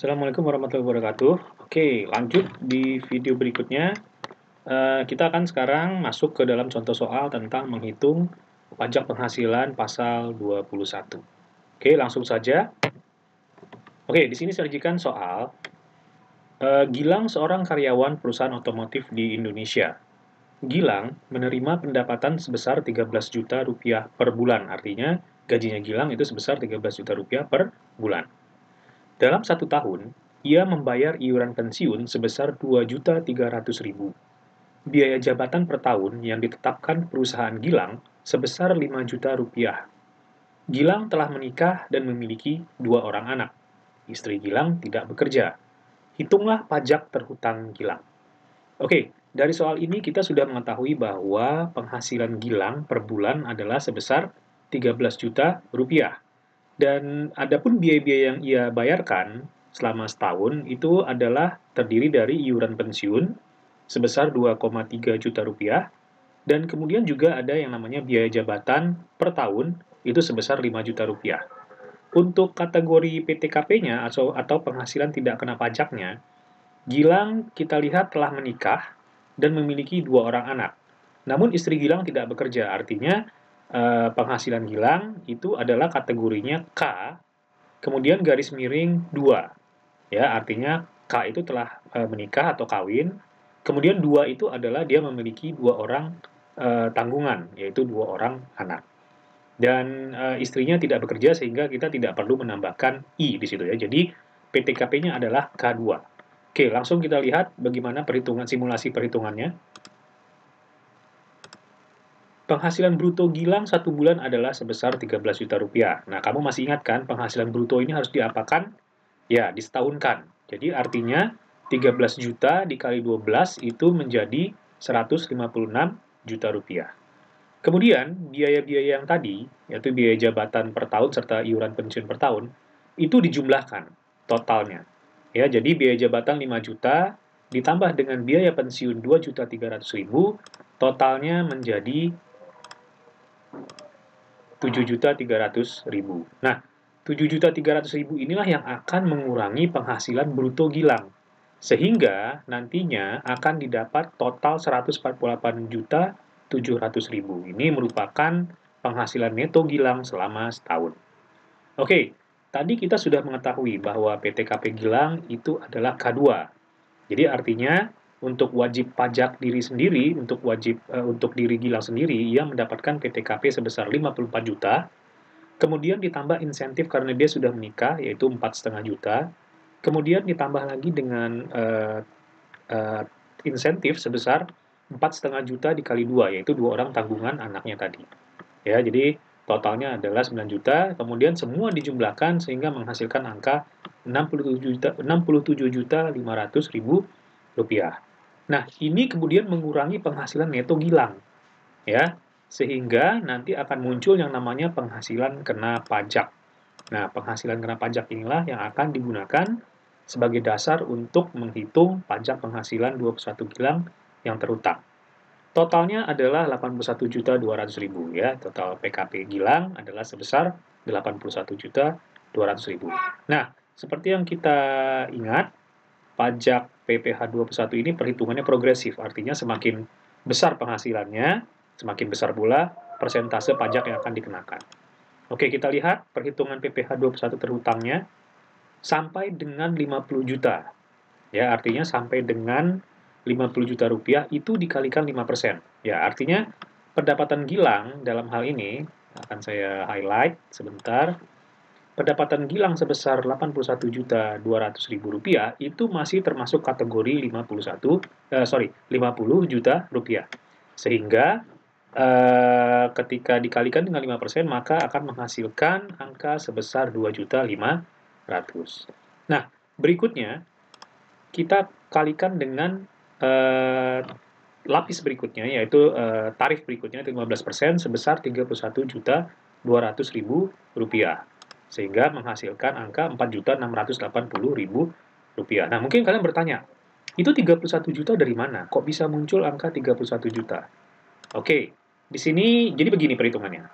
Assalamualaikum warahmatullahi wabarakatuh. Oke, lanjut di video berikutnya. Kita akan sekarang masuk ke dalam contoh soal tentang menghitung pajak penghasilan pasal 21. Oke, langsung saja. Oke, di sini sajikan soal. Gilang seorang karyawan perusahaan otomotif di Indonesia. Gilang menerima pendapatan sebesar 13 juta rupiah per bulan. Artinya, gajinya Gilang itu sebesar 13 juta rupiah per bulan. Dalam 1 tahun, ia membayar iuran pensiun sebesar 2.300.000. Biaya jabatan per tahun yang ditetapkan perusahaan Gilang sebesar 5 juta rupiah. Gilang telah menikah dan memiliki 2 orang anak. Istri Gilang tidak bekerja. Hitunglah pajak terhutang Gilang. Oke, dari soal ini kita sudah mengetahui bahwa penghasilan Gilang per bulan adalah sebesar 13 juta rupiah. Dan adapun biaya-biaya yang ia bayarkan selama setahun itu adalah terdiri dari iuran pensiun sebesar 2,3 juta rupiah, dan kemudian juga ada yang namanya biaya jabatan per tahun itu sebesar 5 juta rupiah. Untuk kategori PTKP-nya atau penghasilan tidak kena pajaknya, Gilang kita lihat telah menikah dan memiliki 2 orang anak. Namun istri Gilang tidak bekerja, artinya penghasilan Gilang itu adalah kategorinya K, kemudian garis miring 2. Ya, artinya K itu telah menikah atau kawin, kemudian 2 itu adalah dia memiliki 2 orang tanggungan, yaitu 2 orang anak. Dan istrinya tidak bekerja sehingga kita tidak perlu menambahkan I di situ ya. Jadi PTKP-nya adalah K2. Oke, langsung kita lihat bagaimana simulasi perhitungannya. Penghasilan bruto Gilang 1 bulan adalah sebesar 13 juta rupiah. Nah, kamu masih ingat kan penghasilan bruto ini harus diapakan? Ya, disetahunkan. Jadi artinya 13 juta dikali 12 itu menjadi 156 juta rupiah. Kemudian, biaya-biaya yang tadi, yaitu biaya jabatan per tahun serta iuran pensiun per tahun, itu dijumlahkan totalnya. Ya, jadi biaya jabatan 5 juta ditambah dengan biaya pensiun 2.300.000, totalnya menjadi 7.300.000. Nah, 7.300.000 inilah yang akan mengurangi penghasilan bruto Gilang. Sehingga nantinya akan didapat total 148.700.000. Ini merupakan penghasilan neto Gilang selama setahun. Oke, tadi kita sudah mengetahui bahwa PTKP Gilang itu adalah K2. Jadi artinya untuk wajib pajak diri sendiri, untuk diri Gilang sendiri, ia mendapatkan PTKP sebesar 54 juta, kemudian ditambah insentif karena dia sudah menikah, yaitu 4,5 juta, kemudian ditambah lagi dengan uh, insentif sebesar 4,5 juta dikali 2, yaitu 2 orang tanggungan anaknya tadi. Ya, jadi totalnya adalah 9 juta, kemudian semua dijumlahkan sehingga menghasilkan angka 67.500.000 rupiah. Nah, ini kemudian mengurangi penghasilan neto Gilang, ya, sehingga nanti akan muncul yang namanya penghasilan kena pajak. Nah, penghasilan kena pajak inilah yang akan digunakan sebagai dasar untuk menghitung pajak penghasilan 21 Gilang yang terhutang. Totalnya adalah 81.200.000 ya. Total PKP Gilang adalah sebesar 81.200.000. Nah, seperti yang kita ingat, pajak PPh 21 ini perhitungannya progresif, artinya semakin besar penghasilannya, semakin besar pula persentase pajak yang akan dikenakan. Oke, kita lihat perhitungan PPh 21 terhutangnya sampai dengan 50 juta. Ya, artinya sampai dengan 50 juta rupiah itu dikalikan 5%. Ya, artinya pendapatan Gilang dalam hal ini akan saya highlight sebentar. Pendapatan Gilang sebesar 81.200.000 rupiah itu masih termasuk kategori 50 juta rupiah. Sehingga ketika dikalikan dengan 5% maka akan menghasilkan angka sebesar 2.500.000. Nah, berikutnya kita kalikan dengan lapis berikutnya, yaitu tarif berikutnya 15% sebesar 31.200.000 rupiah, sehingga menghasilkan angka 4.680.000 rupiah. Nah, mungkin kalian bertanya, itu 31 juta dari mana? Kok bisa muncul angka 31 juta? Oke, di sini jadi begini perhitungannya.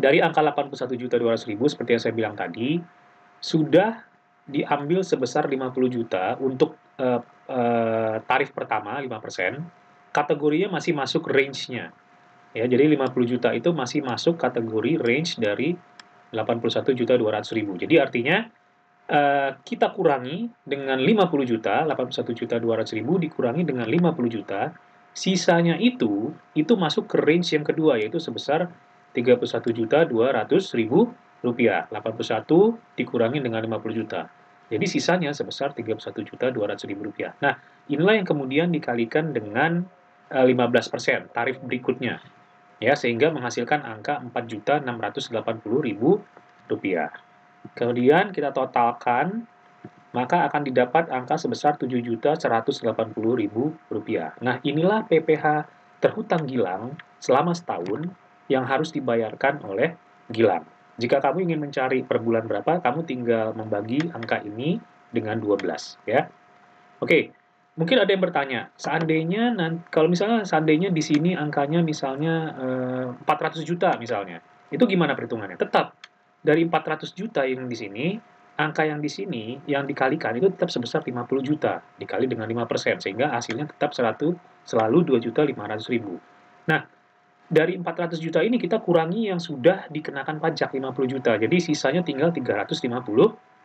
Dari angka 81.200.000 seperti yang saya bilang tadi, sudah diambil sebesar 50 juta untuk tarif pertama 5%, kategorinya masih masuk range-nya. Ya, jadi 50 juta itu masih masuk kategori range dari 81.200.000. Jadi artinya kita kurangi dengan 50 juta, 81.200.000 dikurangi dengan 50 juta, sisanya itu masuk ke range yang kedua, yaitu sebesar 31.200.000 rupiah. 81 dikurangi dengan 50 juta. Jadi sisanya sebesar 31.200.000 rupiah. Nah, inilah yang kemudian dikalikan dengan 15% tarif berikutnya, ya, sehingga menghasilkan angka 4.680.000 rupiah. Kemudian kita totalkan, maka akan didapat angka sebesar 7.180.000 rupiah. Nah, inilah PPh terhutang Gilang selama setahun yang harus dibayarkan oleh Gilang. Jika kamu ingin mencari per bulan berapa, kamu tinggal membagi angka ini dengan 12, ya. Oke, mungkin ada yang bertanya, seandainya kalau misalnya seandainya di sini angkanya misalnya 400 juta misalnya, itu gimana perhitungannya? Tetap dari 400 juta yang di sini, angka yang di sini yang dikalikan itu tetap sebesar 50 juta dikali dengan 5%, sehingga hasilnya tetap selalu 2.500.000. Nah, dari 400 juta ini kita kurangi yang sudah dikenakan pajak 50 juta. Jadi sisanya tinggal 350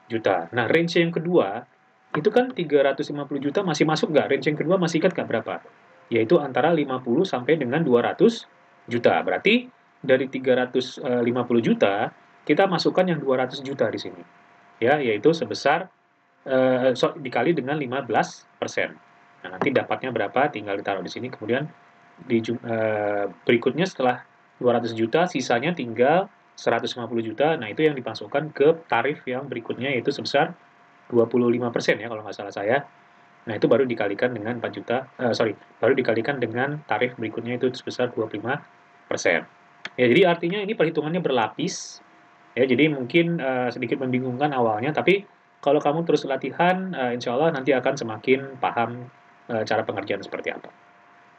juta. Nah, range yang kedua, itu kan 350 juta masih masuk nggak? Range yang kedua masih ingat nggak berapa? Yaitu antara 50 sampai dengan 200 juta. Berarti dari 350 juta, kita masukkan yang 200 juta di sini. Ya, yaitu sebesar dikali dengan 15%. Nah, nanti dapatnya berapa? Tinggal ditaruh di sini. Kemudian berikutnya setelah 200 juta, sisanya tinggal 150 juta. Nah, itu yang dimasukkan ke tarif yang berikutnya, yaitu sebesar 25% ya, kalau nggak salah saya. Nah, itu baru dikalikan dengan 4 juta, baru dikalikan dengan tarif berikutnya, itu sebesar 25%. Ya, jadi artinya ini perhitungannya berlapis. Ya, jadi mungkin sedikit membingungkan awalnya, tapi kalau kamu terus latihan, insya Allah nanti akan semakin paham cara pengerjaan seperti apa.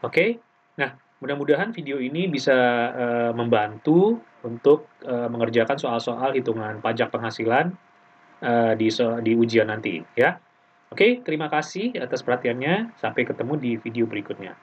Oke, nah mudah-mudahan video ini bisa membantu untuk mengerjakan soal-soal hitungan pajak penghasilan di ujian nanti, ya. Oke, terima kasih atas perhatiannya. Sampai ketemu di video berikutnya.